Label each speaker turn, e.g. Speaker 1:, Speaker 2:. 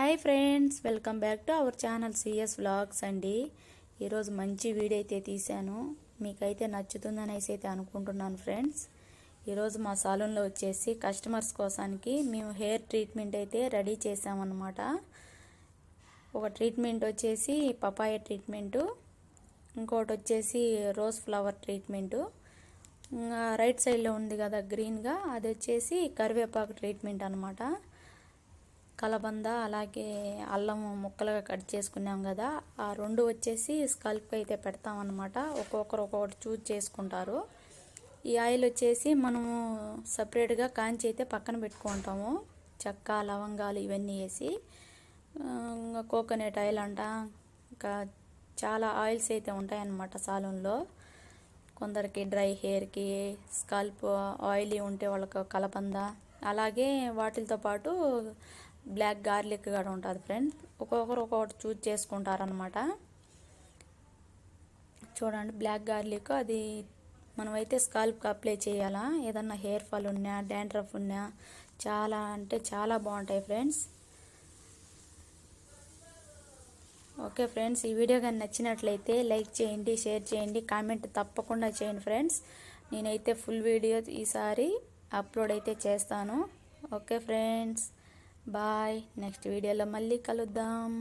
Speaker 1: Hi friends, welcome back to our channel CS vlogs అండి. ఈరోజు మంచి వీడియో అయితే తీశాను. మీకైతే నచ్చుతుందనేసి అయితే అనుకుంటున్నాను ఫ్రెండ్స్. ఈరోజు మా సాలూన్లో వచ్చేసి కస్టమర్స్ కోసానికి మేము హెయిర్ ట్రీట్మెంట్ అయితే రెడీ చేసామన్నమాట. ఒక ట్రీట్మెంట్ వచ్చేసి పపాయ ట్రీట్మెంటు, ఇంకోటి వచ్చేసి రోజ్ ఫ్లవర్ ట్రీట్మెంటు, రైట్ సైడ్లో ఉంది కదా గ్రీన్గా, అది వచ్చేసి కరివేపాకు ట్రీట్మెంట్ అనమాట. కలబంద అలాగే అల్లం ముక్కలుగా కట్ చేసుకున్నాం కదా, ఆ రెండు వచ్చేసి స్కల్ప్ అయితే పెడతామన్నమాట. ఒక్కొక్కరు ఒక్కొక్కటి చూజ్ చేసుకుంటారు. ఈ ఆయిల్ వచ్చేసి మనము సపరేట్గా కాంచి అయితే పక్కన పెట్టుకుంటాము. చెక్క లవంగాలు ఇవన్నీ వేసి, కోకోనట్ ఆయిల్ అంట, ఇంకా చాలా ఆయిల్స్ అయితే ఉంటాయన్నమాట సాలూన్లో. కొందరికి డ్రై హెయిర్కి, స్కల్ప్ ఆయిలీ ఉంటే వాళ్ళకి కలబంద, అలాగే వాటితో పాటు బ్లాక్ గార్లిక్ కూడా ఉంటుంది ఫ్రెండ్. ఒక్కొక్కరు ఒక్కొక్కటి చూజ్ చేసుకుంటారనమాట. చూడండి, బ్లాక్ గార్లిక్ అది మనమైతే స్కాల్ప్కి అప్లై చేయాలా. ఏదన్నా హెయిర్ ఫాల్ ఉన్నా, డాండ్రఫ్ ఉన్నా చాలా అంటే చాలా బాగుంటాయి ఫ్రెండ్స్. ఓకే ఫ్రెండ్స్, ఈ వీడియో కానీ నచ్చినట్లయితే లైక్ చేయండి, షేర్ చేయండి, కామెంట్ తప్పకుండా చేయండి ఫ్రెండ్స్. నేనైతే ఫుల్ వీడియో ఈసారి అప్లోడ్ అయితే చేస్తాను. Okay friends, bye. నెక్స్ట్ వీడియోలో మళ్ళీ కలుద్దాం.